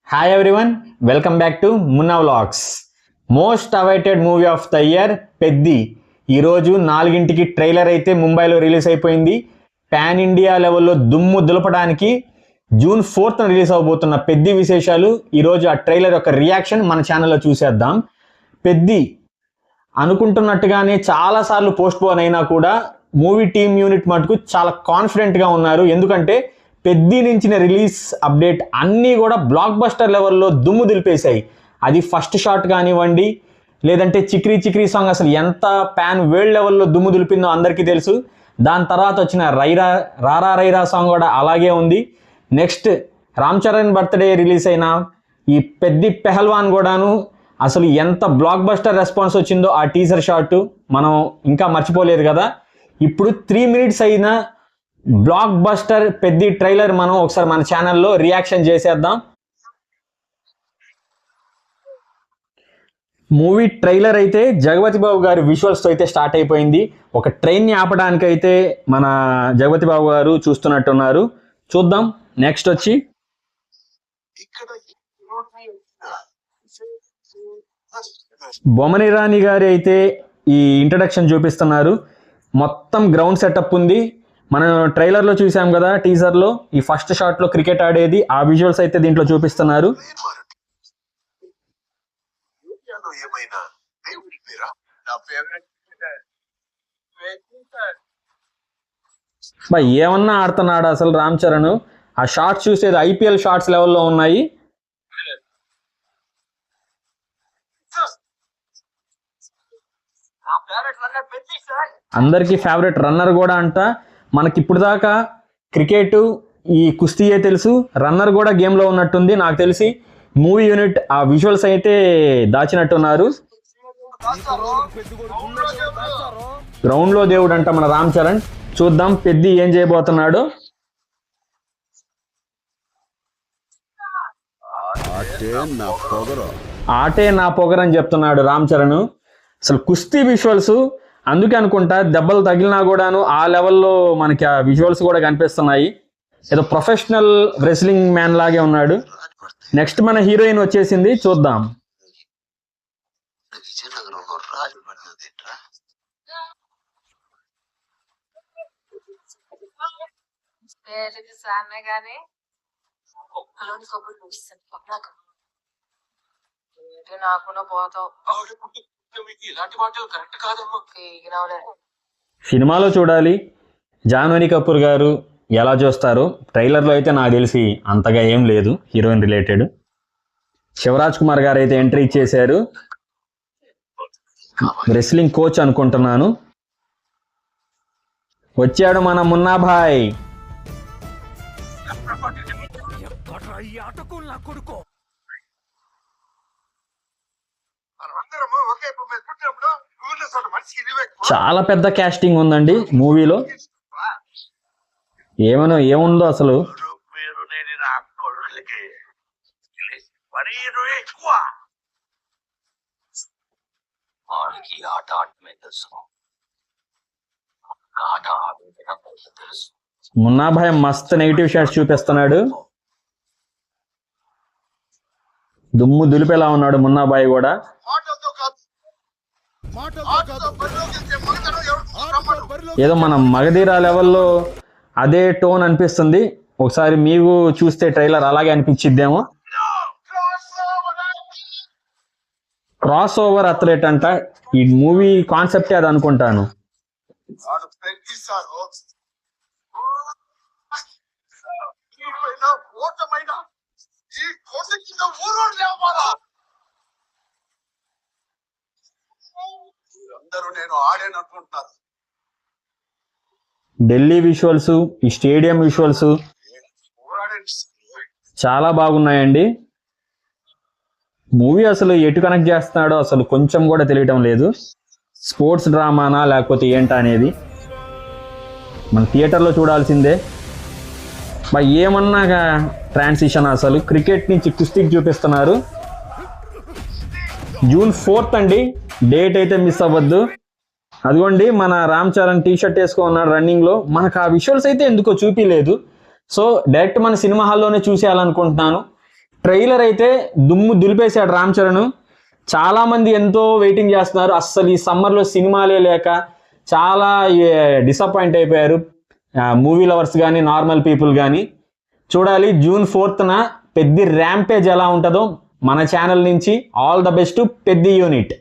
Hi everyone, welcome back to Munna vlogs. Most awaited movie of the year Peddi ఈరోజు 4ంటికి trailer అయితే ముంబైలో release అయిపోయింది. Pan India లెవెల్లో దుమ్ము దులపడానికి జూన్ 4th రిలీజ్ అవబోతున్న పెద్ది విశేషాలు ఈరోజు ఆ ట్రైలర్ యొక్క రియాక్షన్ మన ఛానల్లో చూసేద్దాం. పెద్ది అనుకుంటున్నట్టుగానే చాలాసార్లు పోస్ట్ పోన్ అయినా కూడా మూవీ టీమ్ యూనిట్ మటుకు చాలా కాన్ఫిడెంట్గా ఉన్నారు. ఎందుకంటే పెద్ది నుంచి రిలీజ్ అప్డేట్ అన్నీ కూడా బ్లాక్ బస్టర్ లెవెల్లో దుమ్ము దులిపేశాయి. అది ఫస్ట్ షాట్ కానివ్వండి, లేదంటే చిక్రీ చిక్రీ సాంగ్ అసలు ఎంత పాన్ వరల్డ్ లెవెల్లో దుమ్ము దులిపిందో అందరికీ తెలుసు. దాని తర్వాత వచ్చిన రారా రైరా సాంగ్ కూడా అలాగే ఉంది. Next Ram Charan birthday release అయిన ఈ పెద్ది పెహల్వాన్ కూడాను అసలు ఎంత బ్లాక్ బస్టర్ రెస్పాన్స్ వచ్చిందో ఆ టీజర్ షాట్ మనం ఇంకా మర్చిపోలేదు కదా. ఇప్పుడు 3 minutes అయిన బ్లాక్ బస్టర్ పెద్ది ట్రైలర్ మనం ఒకసారి మన ఛానల్లో రియాక్షన్ చేసేద్దాం. మూవీ ట్రైలర్ అయితే జగపతి బాబు గారి విజువల్స్తో అయితే స్టార్ట్ అయిపోయింది. ఒక ట్రైన్ని ఆపడానికి అయితే మన జగపతి బాబు గారు చూస్తున్నట్టున్నారు. చూద్దాం. నెక్స్ట్ వచ్చి బొమ్మని రాణి గారి అయితే ఈ ఇంట్రడక్షన్ చూపిస్తున్నారు. మొత్తం గ్రౌండ్ సెటప్ ఉంది. మనం ట్రైలర్లో చూసాం కదా, టీజర్లో ఈ ఫస్ట్ షాట్లో క్రికెట్ ఆడేది ఆ విజువల్స్ అయితే దీంట్లో చూపిస్తున్నారు. ఏమన్నా ఆడుతున్నాడు అసలు రామ్ చరణ్. ఆ షార్ట్స్ చూసేది ఐపీఎల్ షార్ట్స్ లెవెల్లో ఉన్నాయి. అందరికీ ఫేవరెట్ రన్నర్ కూడా అంట. మనకి ఇప్పుడు దాకా క్రికెట్ ఈ కుస్తీయే తెలుసు, రన్నర్ కూడా గేమ్లో ఉన్నట్టుంది. నాకు తెలిసి మూవీ యూనిట్ ఆ విజువల్స్ అయితే దాచినట్టున్నారు. గ్రౌండ్లో దేవుడు అంట మన రామ్ చరణ్. చూద్దాం పెద్ది ఏం చేయబోతున్నాడు. ఆటే నా పొగరని చెప్తున్నాడు రామ్ చరణ్. అసలు కుస్తీ విజువల్స్ అందుకే అనుకుంటా దెబ్బలు తగిలినా కూడాను ఆ లెవెల్లో మనకి ఆ విజువల్స్ కూడా కనిపిస్తున్నాయి. ఏదో ప్రొఫెషనల్ రెస్లింగ్ మ్యాన్ లాగే ఉన్నాడు. నెక్స్ట్ మన హీరోయిన్ వచ్చేసింది, చూద్దాం. సినిమాలో చూడాలి జాన్వీ కపూర్ గారు ఎలా చూస్తారు. ట్రైలర్లో అయితే నాకు తెలిసి అంతగా ఏం లేదు హీరోయిన్ రిలేటెడ్. శివరాజ్ కుమార్ గారు అయితే ఎంట్రీ ఇచ్చేశారు. రెస్లింగ్ కోచ్ అనుకుంటున్నాను. వచ్చాడు మన మున్నా భాయ్. చాలా పెద్ద కాస్టింగ్ ఉందండి మూవీలో. ఏముందో అసలు. మున్నాభాయ్ మస్త్ నెగిటివ్ షాట్స్ చూపిస్తున్నాడు. దుమ్ము దులిపేలా ఉన్నాడు మున్నాబాయ్ కూడా. ఏదో మన మగధీరా లెవెల్లో అదే టోన్ అనిపిస్తుంది. ఒకసారి మీకు చూస్తే ట్రైలర్ అలాగే అనిపించిద్దేమో. క్రాస్ ఓవర్ అథ్లెట్ అంట. ఈ మూవీ కాన్సెప్టే అది అనుకుంటాను. ఢిల్లీ విజువల్స్, ఈ స్టేడియం విజువల్స్ చాలా బాగున్నాయండి. మూవీ అసలు ఎటు కనెక్ట్ చేస్తున్నాడో అసలు కొంచెం కూడా తెలియటం లేదు. స్పోర్ట్స్ డ్రామానా లేకపోతే ఏంటా అనేది మన థియేటర్లో చూడాల్సిందే. ఏమన్నా ట్రాన్సిషన్ అసలు క్రికెట్ నుంచి కుస్తీకి చూపిస్తున్నారు. జూన్ 4th అండి, డేట్ అయితే మిస్ అవ్వద్దు. అదిగోండి మన రామ్ చరణ్ టీ షర్ట్ వేసుకున్నాడు రన్నింగ్ లో. మనకు ఆ విజువల్స్ అయితే ఎందుకో చూపించలేదు. సో డైరెక్ట్ మన సినిమా హాల్లోనే చూసేయాలనుకుంటున్నాను. ట్రైలర్ అయితే దుమ్ము దులిపేశాడు రామ్ చరణ్. చాలామంది ఎంతో వెయిటింగ్ చేస్తున్నారు. అస్సలు ఈ సమ్మర్లో సినిమాలే లేక చాలా డిసప్పాయింట్ అయిపోయారు మూవీ లవర్స్ కానీ నార్మల్ పీపుల్ కానీ. చూడాలి జూన్ 4న పెద్ది ర్యాంపేజ్ ఎలా ఉంటుందో మన ఛానల్ నుంచి. All the best Peddi unit.